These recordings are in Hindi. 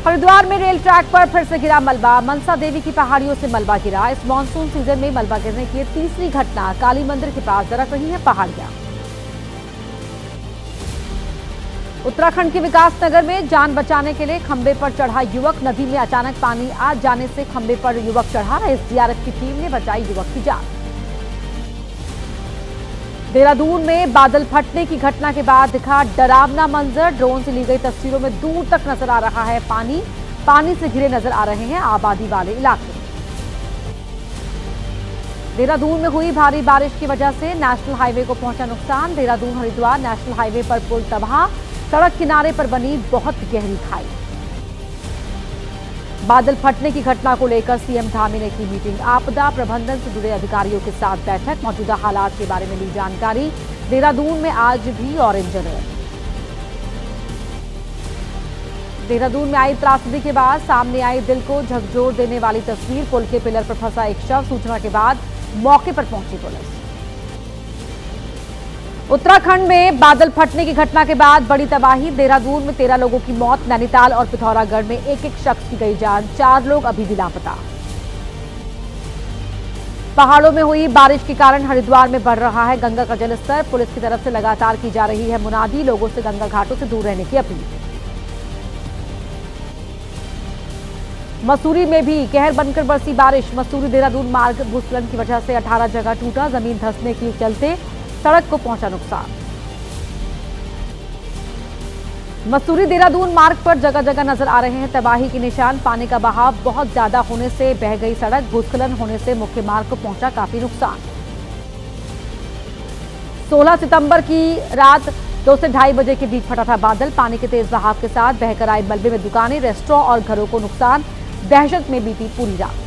हरिद्वार में रेल ट्रैक पर फिर से गिरा मलबा। मनसा देवी की पहाड़ियों से मलबा गिरा। इस मानसून सीजन में मलबा गिरने की तीसरी घटना। काली मंदिर के पास दरक रही है पहाड़ियां। उत्तराखंड के विकासनगर में जान बचाने के लिए खंबे पर चढ़ा युवक। नदी में अचानक पानी आ जाने से खंबे पर युवक चढ़ा। एसडीआरएफ की टीम ने बचाई युवक की जान। देहरादून में बादल फटने की घटना के बाद दिखा डरावना मंजर। ड्रोन से ली गई तस्वीरों में दूर तक नजर आ रहा है पानी से घिरे नजर आ रहे हैं आबादी वाले इलाके। देहरादून में हुई भारी बारिश की वजह से नेशनल हाईवे को पहुंचा नुकसान। देहरादून हरिद्वार नेशनल हाईवे पर पुल तबाह। सड़क किनारे पर बनी बहुत गहरी खाई। बादल फटने की घटना को लेकर सीएम धामी ने की मीटिंग। आपदा प्रबंधन से जुड़े अधिकारियों के साथ बैठक। मौजूदा हालात के बारे में ली जानकारी। देहरादून में आज भी ऑरेंज अलर्ट। देहरादून में आई त्रासदी के बाद सामने आई दिल को झकझोर देने वाली तस्वीर। पुल के पिलर पर फंसा एक शव। सूचना के बाद मौके पर पहुंची पुलिस। उत्तराखंड में बादल फटने की घटना के बाद बड़ी तबाही। देहरादून में 13 लोगों की मौत। नैनीताल और पिथौरागढ़ में एक एक शख्स की गई जान। 4 लोग अभी भी लापता। पहाड़ों में हुई बारिश के कारण हरिद्वार में बढ़ रहा है गंगा का जलस्तर। पुलिस की तरफ से लगातार की जा रही है मुनादी। लोगों से गंगा घाटों से दूर रहने की अपील। मसूरी में भी कहर बनकर बरसी बारिश। मसूरी देहरादून मार्ग भूस्खलन की वजह से 18 जगह टूटा। जमीन धंसने के चलते सड़क को पहुंचा नुकसान। मसूरी देहरादून मार्ग पर जगह जगह नजर आ रहे हैं तबाही के निशान। पानी का बहाव बहुत ज्यादा होने से बह गई सड़क। भूस्खलन होने से मुख्य मार्ग को पहुंचा काफी नुकसान। 16 सितंबर की रात 2 से 2:30 बजे के बीच फटा था बादल। पानी के तेज बहाव के साथ बहकर आए मलबे में दुकानें, रेस्टोरेंट और घरों को नुकसान। दहशत में बीती पूरी रात।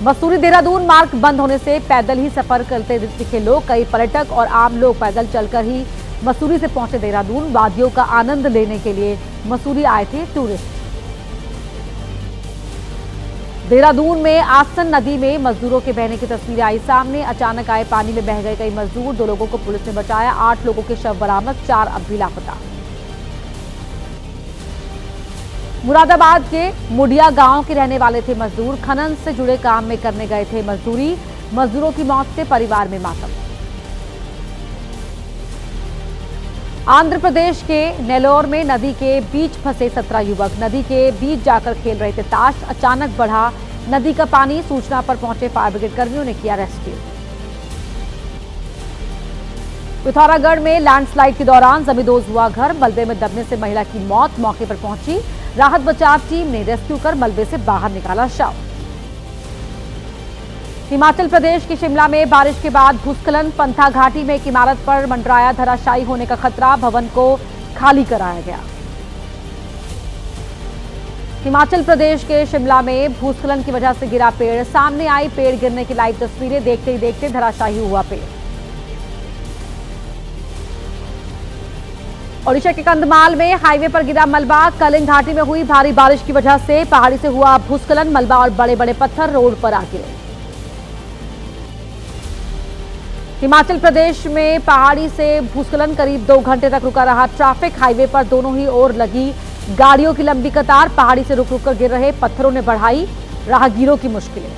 मसूरी देहरादून मार्ग बंद होने से पैदल ही सफर करते दिखे लोग। कई पर्यटक और आम लोग पैदल चलकर ही मसूरी से पहुंचे देहरादून। वादियों का आनंद लेने के लिए मसूरी आए थे टूरिस्ट। देहरादून में आसन नदी में मजदूरों के बहने की तस्वीरें आई सामने। अचानक आए पानी में बह गए कई मजदूर। 2 लोगों को पुलिस ने बचाया। 8 लोगों के शव बरामद। 4 अब भी लापता। मुरादाबाद के मुडिया गांव के रहने वाले थे मजदूर। खनन से जुड़े काम में करने गए थे मजदूरी। मजदूरों की मौत से परिवार में मातम। आंध्र प्रदेश के नेल्लोर में नदी के बीच फंसे 17 युवक। नदी के बीच जाकर खेल रहे थे ताश। अचानक बढ़ा नदी का पानी। सूचना पर पहुंचे फायर ब्रिगेड कर्मियों ने किया रेस्क्यू। पिथौरागढ़ में लैंडस्लाइड के दौरान जमींदोज हुआ घर। मलबे में दबने से महिला की मौत। मौके पर पहुंची राहत बचाव टीम ने रेस्क्यू कर मलबे से बाहर निकाला शव। हिमाचल प्रदेश के शिमला में बारिश के बाद भूस्खलन। पंथा घाटी में एक इमारत पर मंडराया धराशायी होने का खतरा। भवन को खाली कराया गया। हिमाचल प्रदेश के शिमला में भूस्खलन की वजह से गिरा पेड़। सामने आई पेड़ गिरने की लाइव तस्वीरें। देखते ही देखते धराशायी हुआ पेड़। ओडिशा के कंधमाल में हाईवे पर गिरा मलबा। कलिंग घाटी में हुई भारी बारिश की वजह से पहाड़ी से हुआ भूस्खलन। मलबा और बड़े बड़े पत्थर रोड पर आ गिरे। हिमाचल प्रदेश में पहाड़ी से भूस्खलन करीब 2 घंटे तक रुका रहा ट्रैफिक। हाईवे पर दोनों ही ओर लगी गाड़ियों की लंबी कतार। पहाड़ी से रुक रुक कर गिर रहे पत्थरों ने बढ़ाई राहगीरों की मुश्किलें।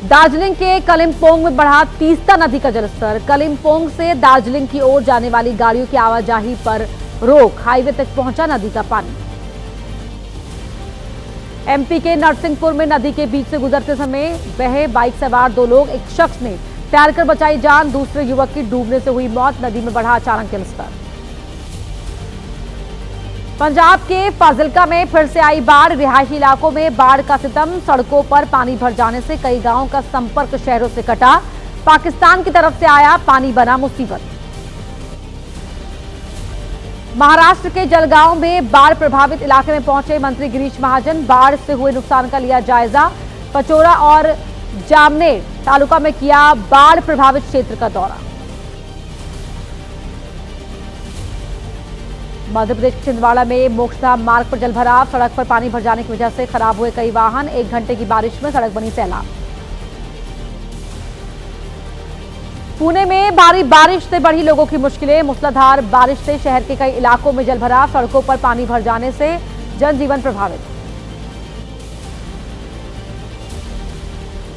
दार्जिलिंग के कलिम्पोंग में बढ़ा तीस्ता नदी का जलस्तर। कलिम्पोंग से दार्जिलिंग की ओर जाने वाली गाड़ियों की आवाजाही पर रोक। हाईवे तक पहुंचा नदी का पानी। एमपी के नरसिंहपुर में नदी के बीच से गुजरते समय बहे बाइक सवार 2 लोग। एक शख्स ने तैरकर बचाई जान। दूसरे युवक की डूबने से हुई मौत। नदी में बढ़ा अचानक जलस्तर। पंजाब के फाजिल्का में फिर से आई बाढ़। रिहायशी इलाकों में बाढ़ का सितम। सड़कों पर पानी भर जाने से कई गांवों का संपर्क शहरों से कटा। पाकिस्तान की तरफ से आया पानी बना मुसीबत। महाराष्ट्र के जलगांव में बाढ़ प्रभावित इलाके में पहुंचे मंत्री गिरीश महाजन। बाढ़ से हुए नुकसान का लिया जायजा। पचोरा और जामनेर तालुका में किया बाढ़ प्रभावित क्षेत्र का दौरा। मध्य प्रदेश के छिंदवाड़ा में मोक्षधाम मार्ग पर जलभराव। सड़क पर पानी भर जाने की वजह से खराब हुए कई वाहन। 1 घंटे की बारिश में सड़क बनी सैलाब। पुणे में भारी बारिश से बढ़ी लोगों की मुश्किलें। मूसलाधार बारिश से शहर के कई इलाकों में जलभरा, सड़कों पर पानी भर जाने से जनजीवन प्रभावित।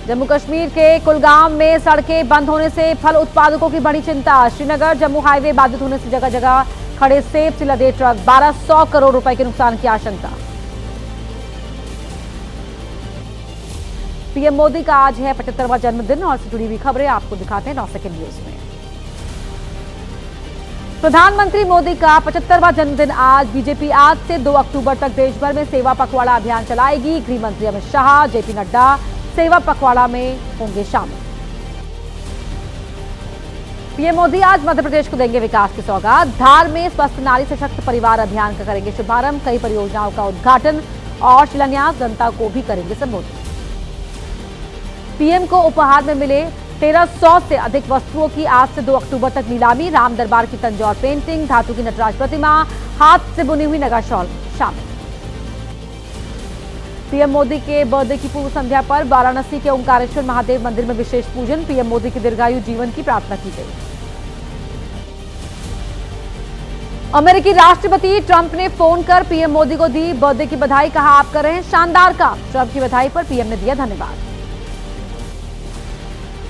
जम्मू कश्मीर के कुलगाम में सड़कें बंद होने से फल उत्पादकों की बड़ी चिंता। श्रीनगर जम्मू हाईवे बाधित होने से जगह जगह खड़े सेब से लदे ट्रक, 1200 करोड़ रुपए के नुकसान की आशंका। पीएम मोदी का आज है 75वां जन्मदिन और से जुड़ी हुई खबरें आपको दिखाते हैं 9 सेकंड न्यूज में। प्रधानमंत्री मोदी का 75वां जन्मदिन आज। बीजेपी आज से 2 अक्टूबर तक देश भर में सेवा पखवाड़ा अभियान चलाएगी। गृह मंत्री अमित शाह, जेपी नड्डा सेवा पखवाड़ा में होंगे शामिल। पीएम मोदी आज मध्य प्रदेश को देंगे विकास की सौगात। धार में स्वस्थ नारी सशक्त परिवार अभियान का करेंगे शुभारंभ। कई परियोजनाओं का उद्घाटन और शिलान्यास, जनता को भी करेंगे संबोधित। पीएम को उपहार में मिले 1300 से अधिक वस्तुओं की आज से 2 अक्टूबर तक नीलामी। राम दरबार की तंजौर पेंटिंग, धातु की नटराज प्रतिमा, हाथ से बुनी हुई नगा शॉल शामिल। पीएम मोदी के बर्थडे की पूर्व संध्या पर वाराणसी के ओंकारेश्वर महादेव मंदिर में विशेष पूजन। पीएम मोदी के दीर्घायु जीवन की प्रार्थना की गई। अमेरिकी राष्ट्रपति ट्रंप ने फोन कर पीएम मोदी को दी बर्थडे की बधाई, कहा आप कर रहे हैं शानदार काम। ट्रंप की बधाई पर पीएम ने दिया धन्यवाद।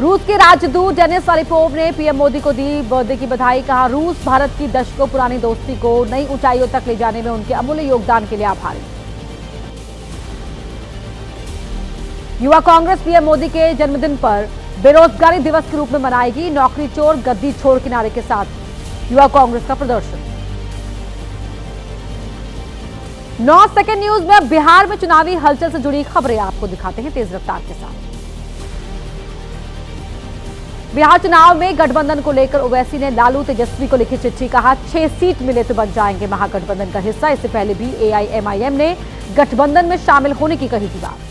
रूस के राजदूत डेनिस अलिपोव ने पीएम मोदी को दी बर्थडे की बधाई, कहा रूस भारत की दशकों पुरानी दोस्ती को नई ऊंचाइयों तक ले जाने में उनके अमूल्य योगदान के लिए आभारी। युवा कांग्रेस पीएम मोदी के जन्मदिन पर बेरोजगारी दिवस के रूप में मनाएगी। नौकरी चोर गद्दी छोड़ के नारे के साथ युवा कांग्रेस का प्रदर्शन। 9 सेकंड न्यूज में बिहार में चुनावी हलचल से जुड़ी खबरें आपको दिखाते हैं तेज रफ्तार के साथ। बिहार चुनाव में गठबंधन को लेकर ओवैसी ने लालू तेजस्वी को लिखी चिट्ठी, कहा 6 सीट मिले तो बन जाएंगे महागठबंधन का हिस्सा। इससे पहले भी एआईएमआईएम ने गठबंधन में शामिल होने की कही थी बात।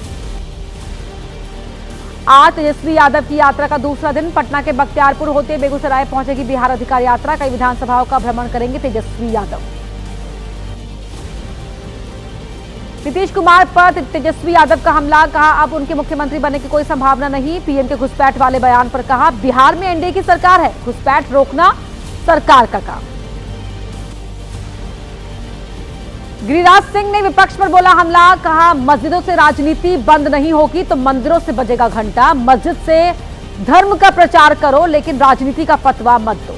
आज तेजस्वी यादव की यात्रा का दूसरा दिन। पटना के बख्तियारपुर होते बेगूसराय पहुंचेगी बिहार अधिकार यात्रा। कई विधानसभाओं का भ्रमण करेंगे तेजस्वी यादव। नीतीश कुमार पर तेजस्वी यादव का हमला, कहा अब उनके मुख्यमंत्री बनने की कोई संभावना नहीं। पीएम के घुसपैठ वाले बयान पर कहा बिहार में एनडीए की सरकार है, घुसपैठ रोकना सरकार का काम। गिरिराज सिंह ने विपक्ष पर बोला हमला, कहा मस्जिदों से राजनीति बंद नहीं होगी तो मंदिरों से बजेगा घंटा। मस्जिद से धर्म का प्रचार करो लेकिन राजनीति का फतवा मत दो।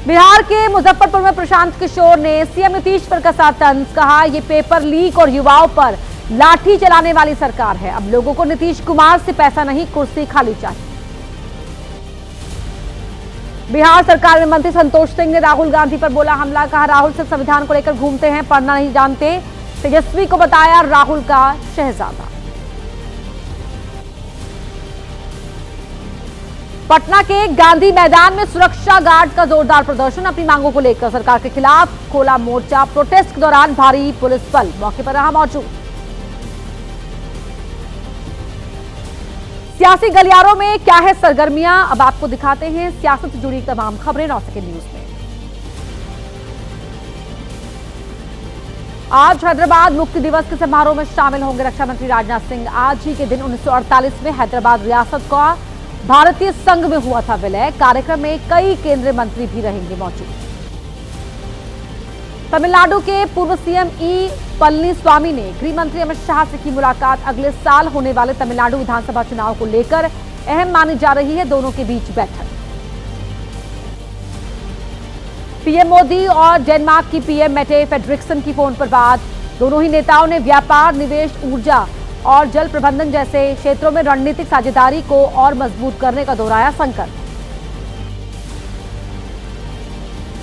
बिहार के मुजफ्फरपुर में प्रशांत किशोर ने सीएम नीतीश पर कसा तंज, कहा यह पेपर लीक और युवाओं पर लाठी चलाने वाली सरकार है। अब लोगों को नीतीश कुमार से पैसा नहीं, कुर्सी खाली चाहिए। बिहार सरकार में मंत्री संतोष सिंह ने राहुल गांधी पर बोला हमला, कहा राहुल सिर्फ संविधान को लेकर घूमते हैं, पढ़ना नहीं जानते। तेजस्वी को बताया राहुल का शहजादा। पटना के गांधी मैदान में सुरक्षा गार्ड का जोरदार प्रदर्शन। अपनी मांगों को लेकर सरकार के खिलाफ खोला मोर्चा। प्रोटेस्ट के दौरान भारी पुलिस बल मौके पर रहा मौजूद। सियासी गलियारों में क्या है सरगर्मियां, अब आपको दिखाते हैं सियासत से जुड़ी तमाम खबरें 9 सेकंड न्यूज में। आज हैदराबाद मुक्ति दिवस के समारोह में शामिल होंगे रक्षा मंत्री राजनाथ सिंह। आज ही के दिन 1948 में हैदराबाद रियासत का भारतीय संघ में हुआ था विलय। कार्यक्रम में कई केंद्रीय मंत्री भी रहेंगे मौजूद। तमिलनाडु के पूर्व सीएम ई पलनीस्वामी ने गृह मंत्री अमित शाह से की मुलाकात। अगले साल होने वाले तमिलनाडु विधानसभा चुनाव को लेकर अहम मानी जा रही है दोनों के बीच बैठक। पीएम मोदी और डेनमार्क की पीएम मेटे फेडरिक्सन की फोन पर बात। दोनों ही नेताओं ने व्यापार, निवेश, ऊर्जा और जल प्रबंधन जैसे क्षेत्रों में रणनीतिक साझेदारी को और मजबूत करने का दोहराया संकल्प।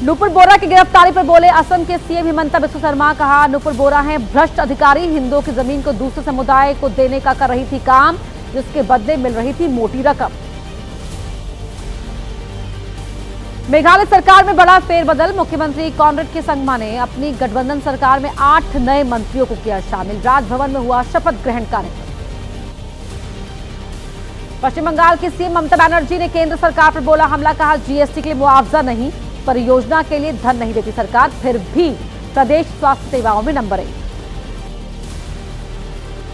नुपुर बोरा की गिरफ्तारी पर बोले असम के सीएम हिमंता बिस्वा शर्मा, कहा नुपुर बोरा हैं भ्रष्ट अधिकारी, हिंदुओं की जमीन को दूसरे समुदाय को देने का कर रही थी काम, जिसके बदले मिल रही थी मोटी रकम। मेघालय सरकार में बड़ा फेरबदल। मुख्यमंत्री कॉनरेड के संगमा ने अपनी गठबंधन सरकार में 8 नए मंत्रियों को किया शामिल। राजभवन में हुआ शपथ ग्रहण कार्यक्रम। पश्चिम बंगाल की सीएम ममता बनर्जी ने केंद्र सरकार पर बोला हमला, कहा जीएसटी के लिए मुआवजा नहीं, परियोजना के लिए धन नहीं देती सरकार, फिर भी प्रदेश स्वास्थ्य सेवाओं में नंबर 1।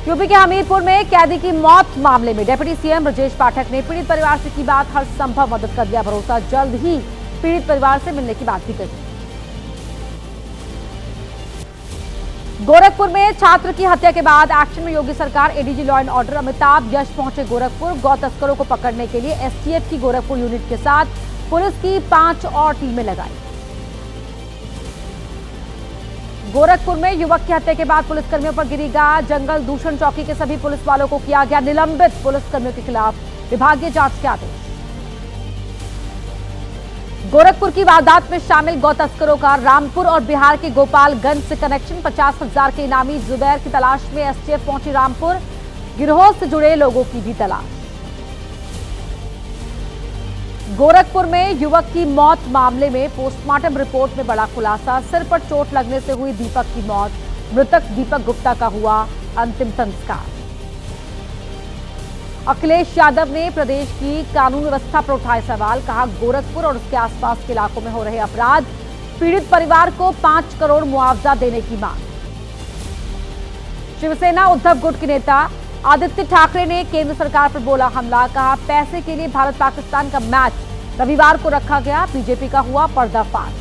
यूपी के हमीरपुर में कैदी की मौत मामले में डिप्टी सीएम ब्रजेश पाठक ने पीड़ित परिवार से की बात, हर संभव मदद कर दिया भरोसा, जल्द ही पीड़ित परिवार से मिलने की बात भी कही। गोरखपुर में छात्र की हत्या के बाद एक्शन में योगी सरकार, ADG law and order Amitabh Yash पहुंचे गोरखपुर। गौ तस्करों को पकड़ने के लिए एसटीएफ की गोरखपुर यूनिट के साथ पुलिस की 5 और टीमें लगाई। गोरखपुर में युवक की हत्या के बाद पुलिसकर्मियों पर गिरी गाज, जंगल दूषण चौकी के सभी पुलिस वालों को किया गया निलंबित, पुलिसकर्मियों के खिलाफ विभागीय जांच के आदेश। गोरखपुर की वारदात में शामिल गौ तस्करों का रामपुर और बिहार के गोपालगंज से कनेक्शन, 50,000 के इनामी जुबैर की तलाश में एसटीएफ पहुंची रामपुर, गिरोह से जुड़े लोगों की भी तलाश। गोरखपुर में युवक की मौत मामले में पोस्टमार्टम रिपोर्ट में बड़ा खुलासा, सिर पर चोट लगने से हुई दीपक की मौत, मृतक दीपक गुप्ता का हुआ अंतिम संस्कार। अखिलेश यादव ने प्रदेश की कानून व्यवस्था पर उठाए सवाल, कहा गोरखपुर और उसके आसपास के इलाकों में हो रहे अपराध, पीड़ित परिवार को 5 करोड़ मुआवजा देने की मांग। शिवसेना उद्धव गुट के नेता आदित्य ठाकरे ने केंद्र सरकार पर बोला हमला, कहा पैसे के लिए भारत पाकिस्तान का मैच रविवार को रखा गया, बीजेपी का हुआ पर्दाफाश।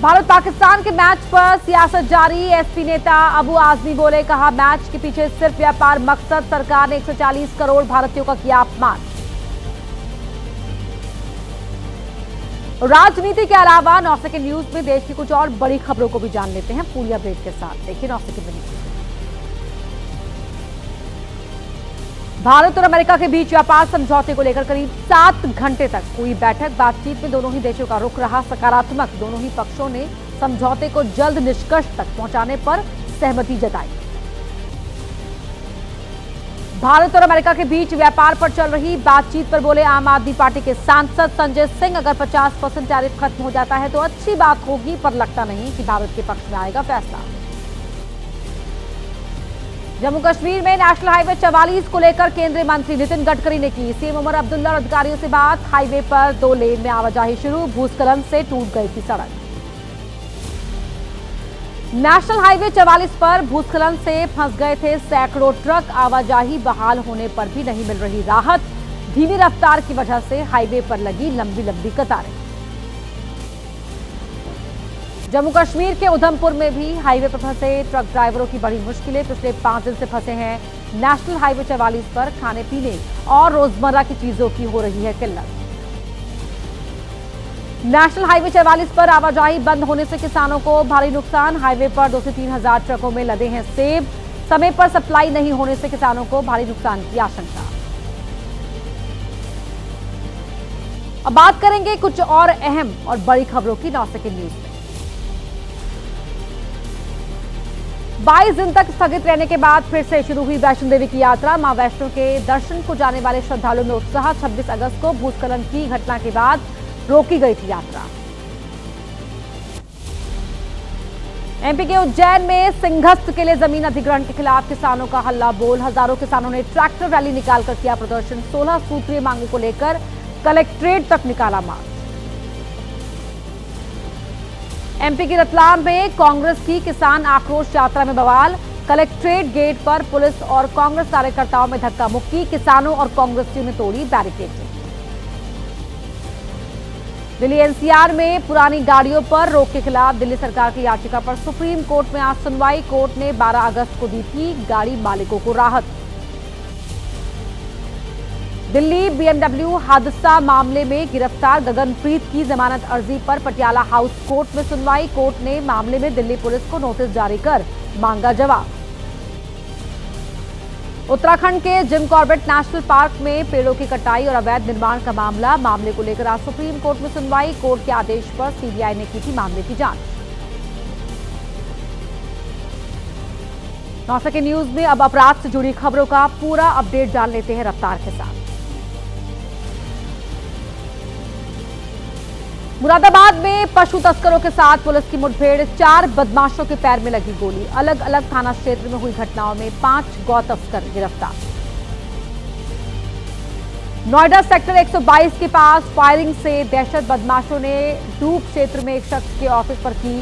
भारत पाकिस्तान के मैच पर सियासत जारी, एसपी नेता अबू आजमी बोले, कहा मैच के पीछे सिर्फ व्यापार मकसद, सरकार ने 140 करोड़ भारतीयों का किया अपमान। राजनीति के अलावा 9 सेकंड न्यूज में देश की कुछ और बड़ी खबरों को भी जान लेते हैं पूरी अपडेट के साथ। देखिए 9 सेकंड न्यूज। भारत और अमेरिका के बीच व्यापार समझौते को लेकर करीब 7 घंटे तक हुई बैठक, बातचीत में दोनों ही देशों का रुख रहा सकारात्मक, दोनों ही पक्षों ने समझौते को जल्द निष्कर्ष तक पहुंचाने पर सहमति जताई। भारत और अमेरिका के बीच व्यापार पर चल रही बातचीत पर बोले आम आदमी पार्टी के सांसद संजय सिंह, अगर 50% टैरिफ खत्म हो जाता है तो अच्छी बात होगी, पर लगता नहीं कि भारत के पक्ष में आएगा फैसला। जम्मू कश्मीर में नेशनल हाईवे 44 को लेकर केंद्रीय मंत्री नितिन गडकरी ने की सीएम उमर अब्दुल्ला और अधिकारियों से बात, हाईवे पर 2 लेन में आवाजाही शुरू, भूस्खलन से टूट गई थी सड़क। नेशनल हाईवे 44 पर भूस्खलन से फंस गए थे सैकड़ों ट्रक, आवाजाही बहाल होने पर भी नहीं मिल रही राहत, धीमी रफ्तार की वजह से हाईवे पर लगी लंबी लंबी कतारें। जम्मू कश्मीर के उधमपुर में भी हाईवे पर फंसे ट्रक ड्राइवरों की बड़ी मुश्किलें, पिछले 5 दिन से फंसे हैं नेशनल हाईवे 44 पर, खाने पीने और रोजमर्रा की चीजों की हो रही है किल्लत। नेशनल हाईवे 44 पर आवाजाही बंद होने से किसानों को भारी नुकसान, हाईवे पर 2 से 3 हजार ट्रकों में लदे हैं सेब, समय पर सप्लाई नहीं होने से किसानों को भारी नुकसान की आशंका। अब बात करेंगे कुछ और अहम और बड़ी खबरों की 9 सेकंड न्यूज में। 22 दिन तक स्थगित रहने के बाद फिर से शुरू हुई वैष्णो देवी की यात्रा, मां वैष्णो के दर्शन को जाने वाले श्रद्धालुओं में उत्साह, 26 अगस्त को भूस्खलन की घटना के बाद रोकी गई थी यात्रा। एमपी के उज्जैन में सिंहस्थ के लिए जमीन अधिग्रहण के खिलाफ किसानों का हल्ला बोल, हजारों किसानों ने ट्रैक्टर रैली निकालकर किया प्रदर्शन, 16 सूत्रीय मांगों को लेकर कलेक्ट्रेट तक निकाला मार्च। एमपी के रतलाम में कांग्रेस की किसान आक्रोश यात्रा में बवाल, कलेक्ट्रेट गेट पर पुलिस और कांग्रेस कार्यकर्ताओं में धक्का मुक्की, किसानों और कांग्रेसियों ने तोड़ी बैरिकेड। दिल्ली एनसीआर में पुरानी गाड़ियों पर रोक के खिलाफ दिल्ली सरकार की याचिका पर सुप्रीम कोर्ट में आज सुनवाई, कोर्ट ने 12 अगस्त को दी थी गाड़ी मालिकों को राहत। दिल्ली बीएमडब्ल्यू हादसा मामले में गिरफ्तार गगनप्रीत की जमानत अर्जी पर पटियाला हाउस कोर्ट में सुनवाई, कोर्ट ने मामले में दिल्ली पुलिस को नोटिस जारी कर मांगा जवाब। उत्तराखंड के जिम कॉर्बेट नेशनल पार्क में पेड़ों की कटाई और अवैध निर्माण का मामले को लेकर आज सुप्रीम कोर्ट में सुनवाई, कोर्ट के आदेश पर सीबीआई ने की थी मामले की जांच। 9 सेकंड न्यूज में अब अपराध से जुड़ी खबरों का पूरा अपडेट जान लेते हैं रफ्तार के साथ। मुरादाबाद में पशु तस्करों के साथ पुलिस की मुठभेड़, 4 बदमाशों के पैर में लगी गोली, अलग अलग थाना क्षेत्र में हुई घटनाओं में 5 गौ तस्कर गिरफ्तार। नोएडा सेक्टर 122 के पास फायरिंग से दहशत, बदमाशों ने डूब क्षेत्र में एक शख्स के ऑफिस पर की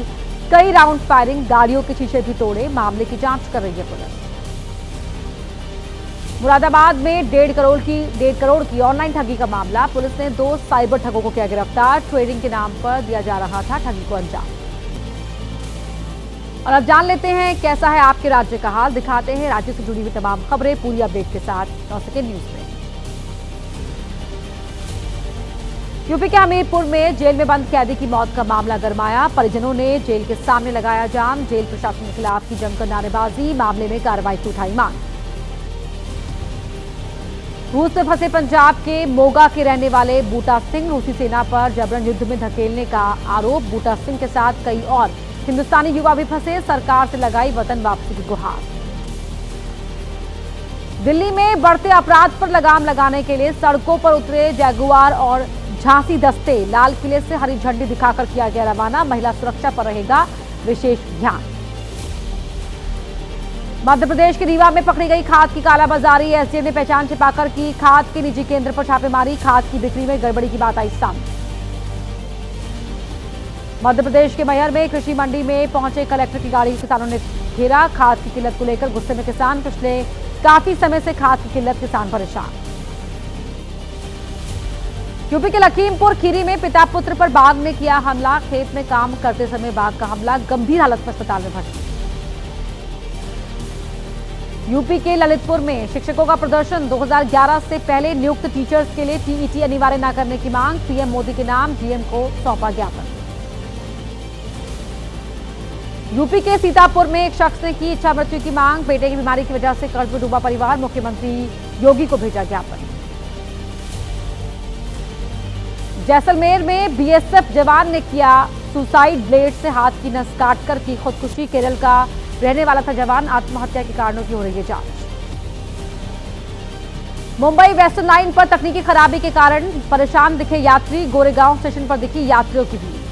कई राउंड फायरिंग, गाड़ियों के शीशे भी तोड़े। मामले की जांच कर रही है पुलिस। मुरादाबाद में 1.5 करोड़ की ऑनलाइन ठगी का मामला। पुलिस ने 2 साइबर ठगों को किया गिरफ्तार। ट्रेडिंग के नाम पर दिया जा रहा था ठगी को अंजाम। और अब जान लेते हैं कैसा है आपके राज्य का हाल। दिखाते हैं राज्य से जुड़ी हुई तमाम खबरें पूरी अपडेट के साथ 9 सेकेंड न्यूज में। यूपी के हमीरपुर में जेल में बंद कैदी की मौत का मामला गरमाया। परिजनों ने जेल के सामने लगाया जाम। जेल प्रशासन के खिलाफ की जमकर नारेबाजी। मामले में कार्रवाई की उठाई मांग। रूस में फंसे पंजाब के मोगा के रहने वाले बूटा सिंह, रूसी सेना पर जबरन युद्ध में धकेलने का आरोप। बूटा सिंह के साथ कई और हिंदुस्तानी युवा भी फंसे। सरकार से लगाई वतन वापसी की गुहार। दिल्ली में बढ़ते अपराध पर लगाम लगाने के लिए सड़कों पर उतरे जगुआर और झांसी दस्ते। लाल किले से हरी झंडी दिखाकर किया गया रवाना। महिला सुरक्षा पर रहेगा विशेष ध्यान। मध्य प्रदेश के रीवा में पकड़ी गई खाद की कालाबाजारी। एसडीएम ने पहचान छिपाकर की खाद के निजी केंद्र पर छापेमारी। खाद की बिक्री में गड़बड़ी की बात आई सामने। मध्य प्रदेश के मैहर में कृषि मंडी में पहुंचे कलेक्टर की गाड़ी किसानों ने घेरा। खाद की किल्लत को लेकर गुस्से में किसान। पिछले काफी समय से खाद की किल्लत, किसान परेशान। यूपी के लखीमपुर खीरी में पिता पुत्र पर बाघ ने किया हमला। खेत में काम करते समय बाघ का हमला, गंभीर हालत में अस्पताल में भर्ती। यूपी के ललितपुर में शिक्षकों का प्रदर्शन। 2011 से पहले नियुक्त टीचर्स के लिए टीईटी अनिवार्य न करने की मांग। पीएम मोदी के नाम डीएम को सौंपा ज्ञापन। यूपी के सीतापुर में एक शख्स ने की इच्छा मृत्यु की मांग। बेटे की बीमारी की वजह से कर्ज में डूबा परिवार। मुख्यमंत्री योगी को भेजा ज्ञापन। जैसलमेर में बीएसएफ जवान ने किया सुसाइड, ब्लेड से हाथ की नस काटकर की खुदकुशी। केरल का रहने वाला था जवान। आत्महत्या के कारणों की हो रही है जांच। मुंबई वेस्टर्न लाइन पर तकनीकी खराबी के कारण परेशान दिखे यात्री। गोरेगांव स्टेशन पर दिखी यात्रियों की भीड़।